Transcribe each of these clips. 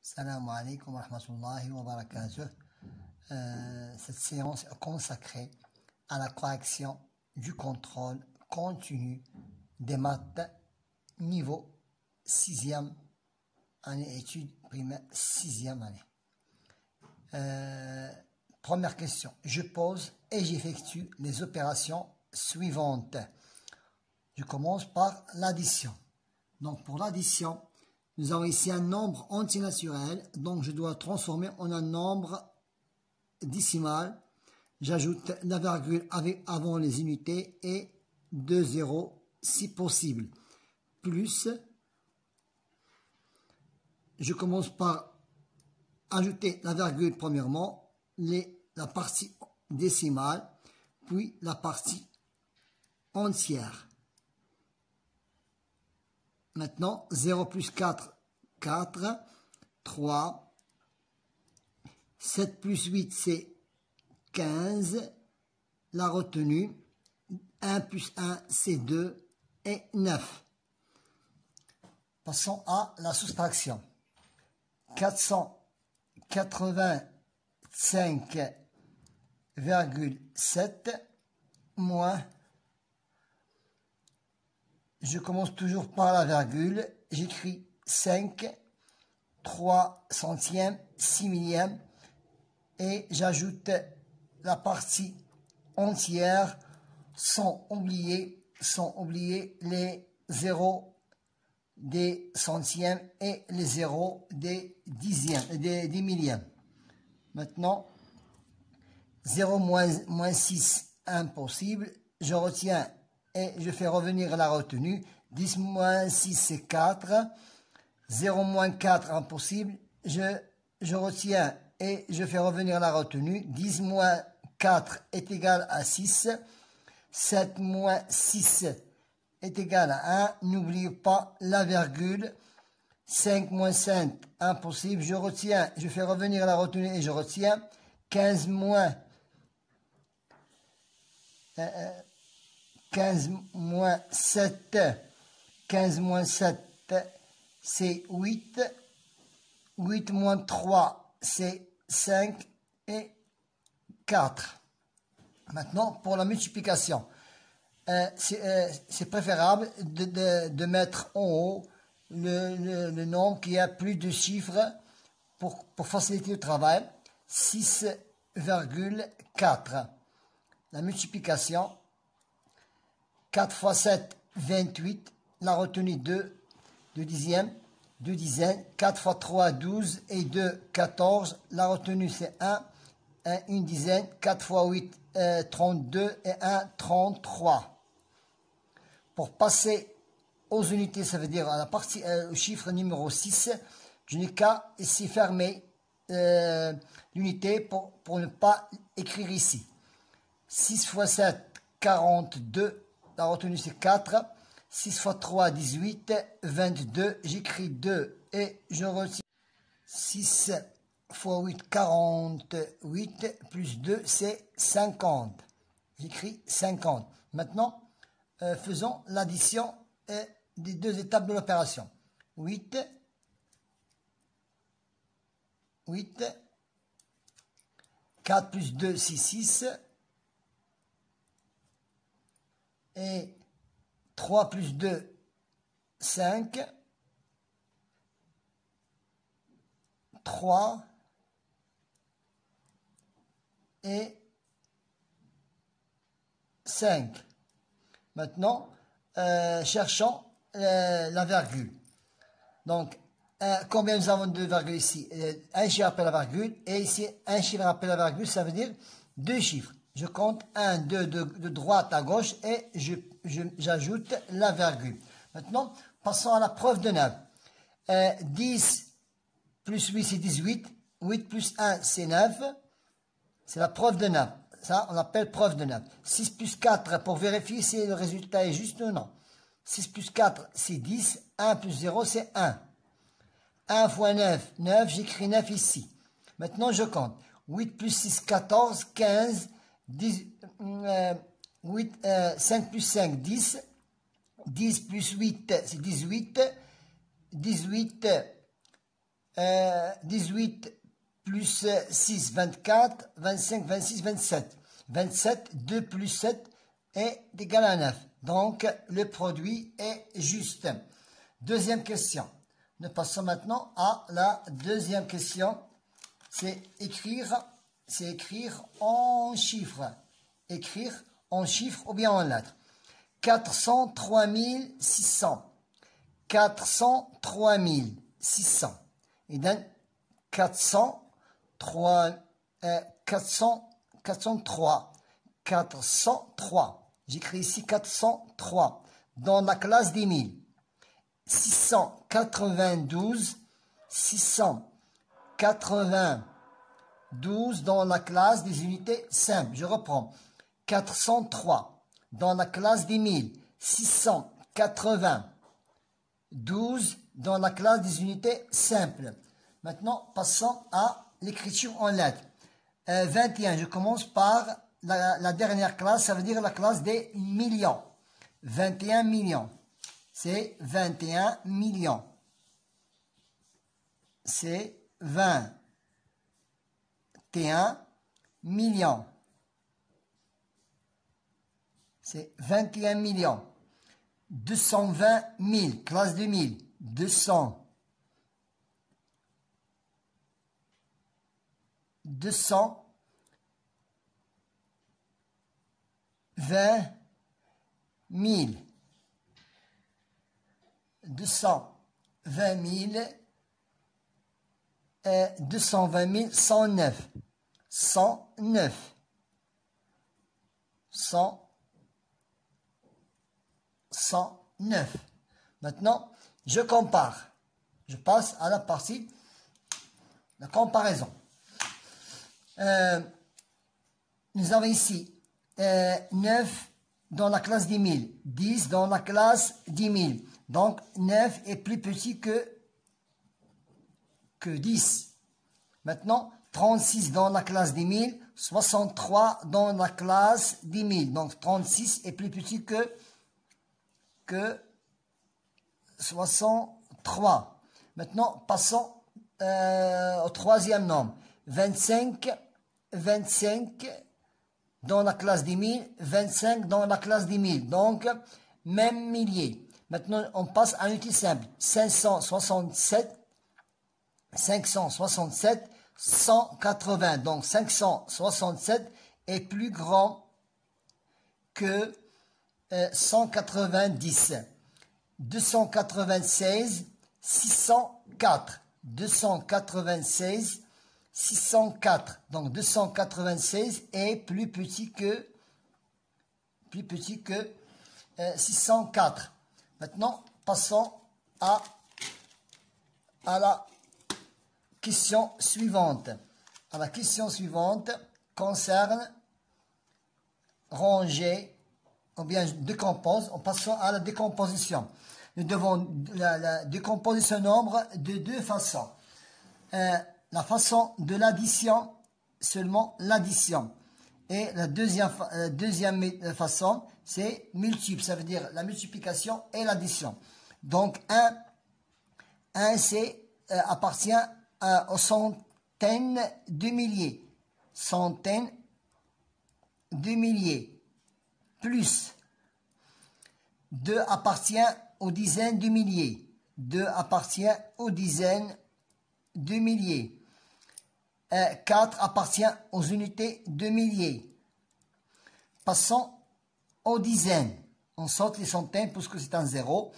Salam alaikum wa rahmatullahi wa barakatuh. Cette séance est consacrée à la correction du contrôle continu des maths niveau 6e année études primaires 6e année. Première question. Je pose et j'effectue les opérations suivantes. Je commence par l'addition. Donc pour l'addition, nous avons ici un nombre antinaturel, donc je dois transformer en un nombre décimal. J'ajoute la virgule avant les unités et 2 zéros si possible. Plus, je commence par ajouter la virgule premièrement, la partie décimale, puis la partie entière. Maintenant, 0 plus 4, 4, 3, 7 plus 8, c'est 15, la retenue, 1 plus 1, c'est 2, et 9. Passons à la soustraction. 485,7 moins, je commence toujours par la virgule, j'écris 5, 3 centièmes, 6 millièmes, et j'ajoute la partie entière sans oublier les zéros des centièmes et les zéros des dixièmes, des millièmes. Maintenant, 0 moins 6, impossible, je retiens et je fais revenir la retenue. 10 moins 6, c'est 4. 0 moins 4, impossible. Je retiens et je fais revenir la retenue. 10 moins 4 est égal à 6. 7 moins 6 est égal à 1. N'oubliez pas la virgule. 5 moins 5, impossible. Je retiens, je fais revenir la retenue et je retiens. 15 moins 7, 15 moins 7, c'est 8. 8 moins 3, c'est 5 et 4. Maintenant, pour la multiplication, c'est préférable de mettre en haut le nombre qui a plus de chiffres pour faciliter le travail. 6,4. La multiplication, 4 fois 7, 28. La retenue 2 dixièmes, 2 dizaines. 4 fois 3, 12. Et 2, 14. La retenue, c'est 1, une dizaine. 4 fois 8, 32. Et 1, 33. Pour passer aux unités, ça veut dire à la partie, au chiffre numéro 6, je n'ai qu'à ici fermer l'unité pour ne pas écrire ici. 6 fois 7, 42. La retenue, c'est 4. 6 fois 3, 18. 22. J'écris 2 et je retiens. 6 fois 8, 48. Plus 2, c'est 50. J'écris 50. Maintenant, faisons l'addition des deux étapes de l'opération. 8. 4 plus 2, c'est 6. Et 3 plus 2, 5. 3. Et 5. Maintenant, cherchons la virgule. Donc, combien nous avons de virgules ici? Un chiffre après la virgule. Et ici, un chiffre après la virgule, ça veut dire deux chiffres. Je compte 1, 2 de droite à gauche et j'ajoute la virgule. Maintenant, passons à la preuve de 9. 10 plus 8, c'est 18. 8 plus 1, c'est 9. C'est la preuve de 9. Ça, on appelle preuve de 9. 6 plus 4, pour vérifier si le résultat est juste ou non. 6 plus 4, c'est 10. 1 plus 0, c'est 1. 1 fois 9, 9. J'écris 9 ici. Maintenant, je compte. 8 plus 6, 14. 15. 5 plus 5, 10. 10 plus 8, c'est 18. 18 18 plus 6, 24, 25, 26, 27. 27, 2 plus 7 est égal à 9. Donc, le produit est juste. Deuxième question. Nous passons maintenant à la deuxième question. C'est écrire en chiffres. Écrire en chiffres ou bien en lettres. 403 600. 403 600. Et donc, 403. 403. J'écris ici 403. Dans la classe des 1000. 692. 692 dans la classe des unités simples. Je reprends. 403 dans la classe des 1000. 692 dans la classe des unités simples. Maintenant, passons à l'écriture en lettres. 21, je commence par la dernière classe, ça veut dire la classe des millions. 21 millions. C'est 21 millions. C'est 21 millions. C'est 21 millions. 220 000, classe de 1000. 220 000. 220 000. 220 000, 109. 109. 109. Maintenant, je compare. Je passe à la partie de comparaison. Nous avons ici 9 dans la classe 10 000, 10 dans la classe 10 000. Donc, 9 est plus petit que 10. Maintenant, 36 dans la classe 10 000, 63 dans la classe 10 000. Donc, 36 est plus petit que 63. Maintenant, passons au troisième nombre. 25 dans la classe 10 000, 25 dans la classe 10 000. Donc, même millier. Maintenant, on passe à l'unité simple. 567, 180. Donc, 567 est plus grand que 190. 296, 604. 296, 604. Donc, 296 est plus petit que 604. Maintenant, passons à la question suivante. La question suivante concerne ranger, ou bien décompose. En passant à la décomposition. Nous devons décomposer ce nombre de deux façons. La façon de l'addition, seulement l'addition. Et la deuxième façon, c'est multiple, ça veut dire la multiplication et l'addition. Donc, 1 appartient aux centaines de milliers. Centaines de milliers. Plus 2 appartient aux dizaines de milliers. 2 appartient aux dizaines de milliers. 4 appartient aux unités de milliers. Passons aux dizaines. On saute les centaines puisque c'est un zéro.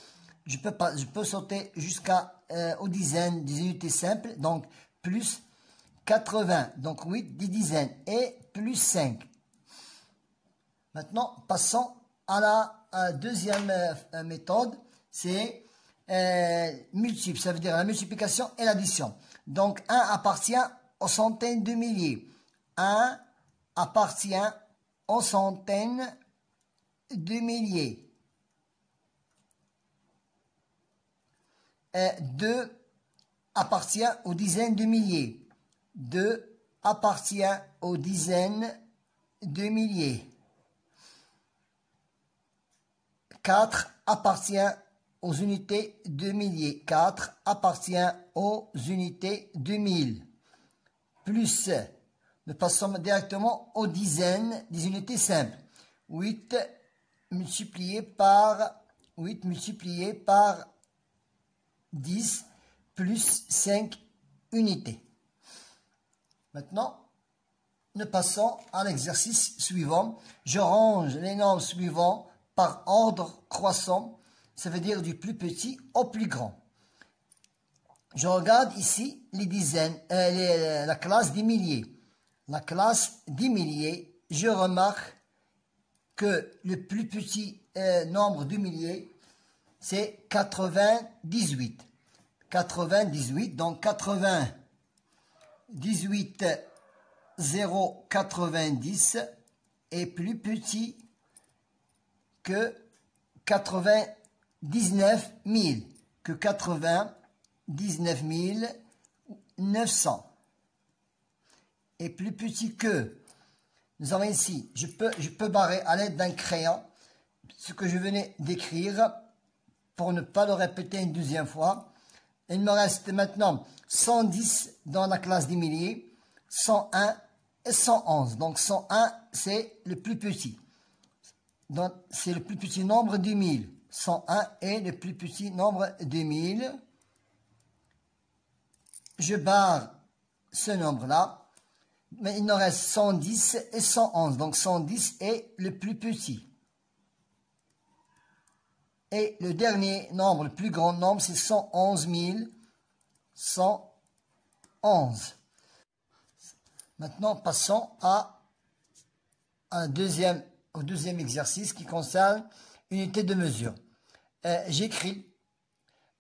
Je peux sauter jusqu'aux dizaines des unités simples. Donc, plus 80. Donc, 8 des dizaines. Et plus 5. Maintenant, passons à la deuxième méthode. C'est multiple. Ça veut dire la multiplication et l'addition. Donc, 1 appartient aux centaines de milliers. 1 appartient aux centaines de milliers. 2 appartient aux dizaines de milliers. 2 appartient aux dizaines de milliers. 4 appartient aux unités de milliers. 4 appartient aux unités de mille. Plus, nous passons directement aux dizaines des unités simples. 8 multiplié par 10 plus 5 unités. Maintenant, nous passons à l'exercice suivant. Je range les nombres suivants par ordre croissant. Ça veut dire du plus petit au plus grand. Je regarde ici les dizaines, la classe des milliers. La classe des milliers, je remarque que le plus petit nombre de milliers, c'est 98. 98, donc 98 090 est plus petit que 99 000, que 99 900 est plus petit que, nous avons ici, je peux barrer à l'aide d'un crayon ce que je venais d'écrire pour ne pas le répéter une deuxième fois. Il me reste maintenant 110 dans la classe des milliers, 101 et 111. Donc 101, c'est le plus petit. C'est le plus petit nombre de 1000. 101 est le plus petit nombre de 1000. Je barre ce nombre-là. Mais il nous reste 110 et 111. Donc 110 est le plus petit. Et le dernier nombre, le plus grand nombre, c'est 111 111. Maintenant, passons au deuxième exercice qui concerne unité de mesure. J'écris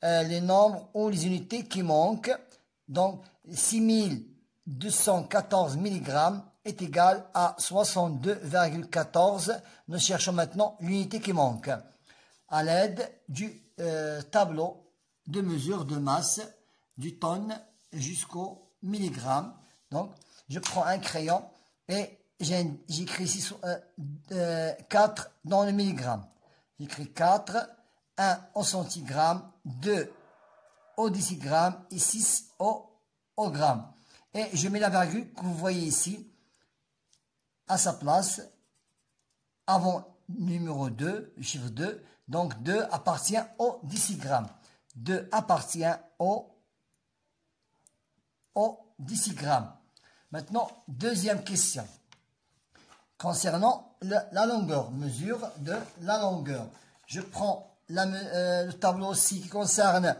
les nombres ou les unités qui manquent. Donc, 6214 mg est égal à 62,14. Nous cherchons maintenant l'unité qui manque à l'aide du tableau de mesure de masse du tonne jusqu'au milligramme. Donc, je prends un crayon et j'écris ici 4 dans le milligramme. J'écris 4, 1 au centigramme, 2 au décigramme et 6 au gramme. Et je mets la virgule que vous voyez ici à sa place avant numéro 2, le chiffre 2. Donc 2 appartient au décigramme. 2 appartient au décigramme. Maintenant, deuxième question. Concernant la longueur, mesure de la longueur. Je prends le tableau aussi qui concerne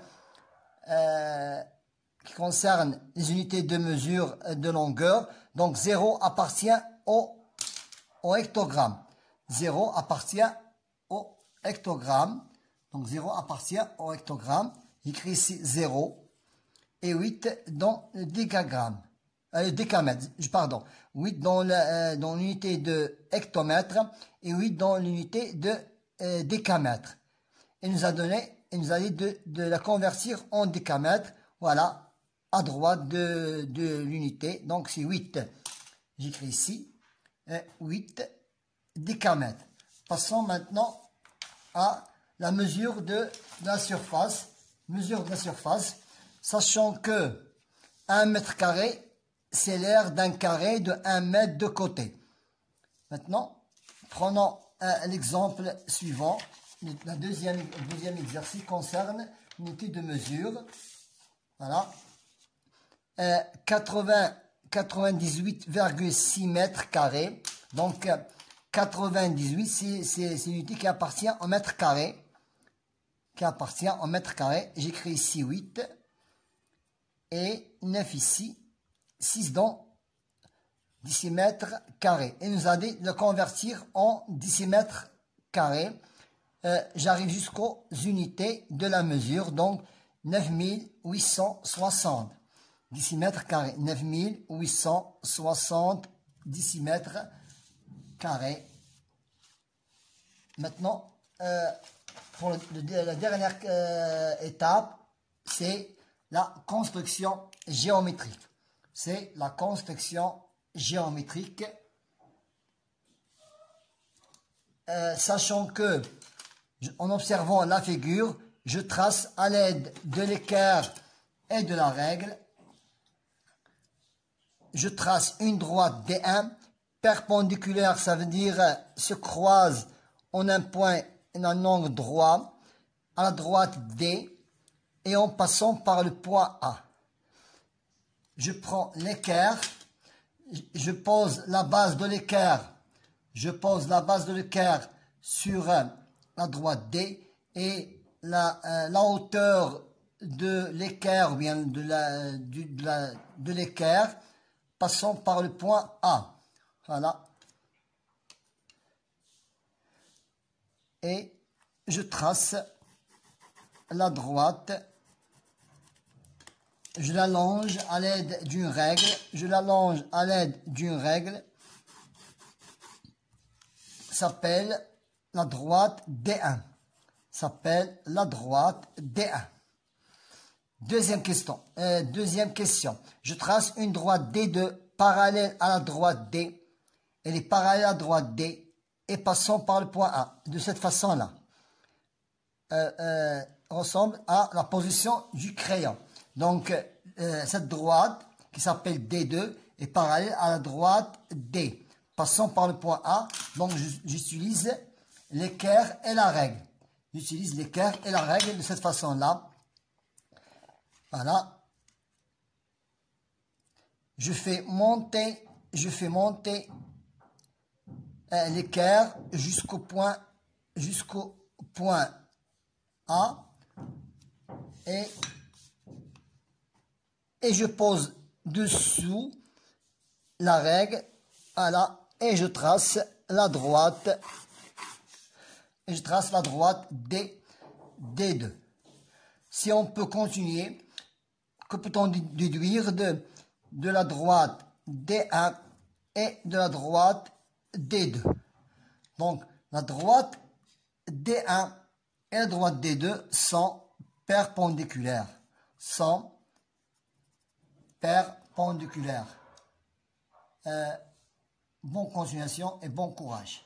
les unités de mesure de longueur. Donc 0 appartient au hectogramme. 0 appartient au hectogramme. Donc 0 appartient au hectogramme. J'écris ici 0 et 8 dans le décagramme. Décamètre, pardon. 8 dans l'unité de hectomètre et 8 dans l'unité de décamètre. Il nous a dit de la convertir en décamètre. Voilà, à droite de l'unité. Donc c'est 8. J'écris ici 8 décamètres. Passons maintenant à la mesure de la surface. Mesure de la surface. Sachant que 1 mètre carré, c'est l'aire d'un carré de 1 mètre de côté. Maintenant, prenons l'exemple suivant. Le deuxième exercice concerne l'unité de mesure. Voilà. 98,6 mètres carrés. Donc, 98, c'est l'unité qui appartient au mètre carré. J'écris ici 8. Et 9 ici. 6 dans décimètres carrés. Et nous a dit de le convertir en décimètres carrés. J'arrive jusqu'aux unités de la mesure. Donc, 9860 décimètres carrés. 9860 décimètres carrés. Maintenant, pour la dernière étape, c'est la construction géométrique. C'est la construction géométrique. Sachant que, en observant la figure, Je trace à l'aide de l'équerre et de la règle. Je trace une droite D1, perpendiculaire, ça veut dire se croise en un point et un angle droit à la droite D et en passant par le point A. Je prends l'équerre, je pose la base de l'équerre, sur la droite D et la hauteur de l'équerre ou bien de l'équerre passant par le point A. Voilà. Et je trace la droite. Je l'allonge à l'aide d'une règle. S'appelle la droite D1. Deuxième question. Je trace une droite D2 parallèle à la droite D. Elle est parallèle à la droite D et passant par le point A. De cette façon-là. Ressemble à la position du crayon. Donc, cette droite qui s'appelle D2 est parallèle à la droite D. Passant par le point A, donc j'utilise l'équerre et la règle. De cette façon-là. Voilà. Je fais monter l'équerre jusqu'au point A et je pose dessous la règle, voilà, et je trace la droite D2. Si on peut continuer, que peut-on déduire de la droite D1 et de la droite D2? Donc, la droite D1 et la droite D2 sont perpendiculaires. Bonne continuation et bon courage.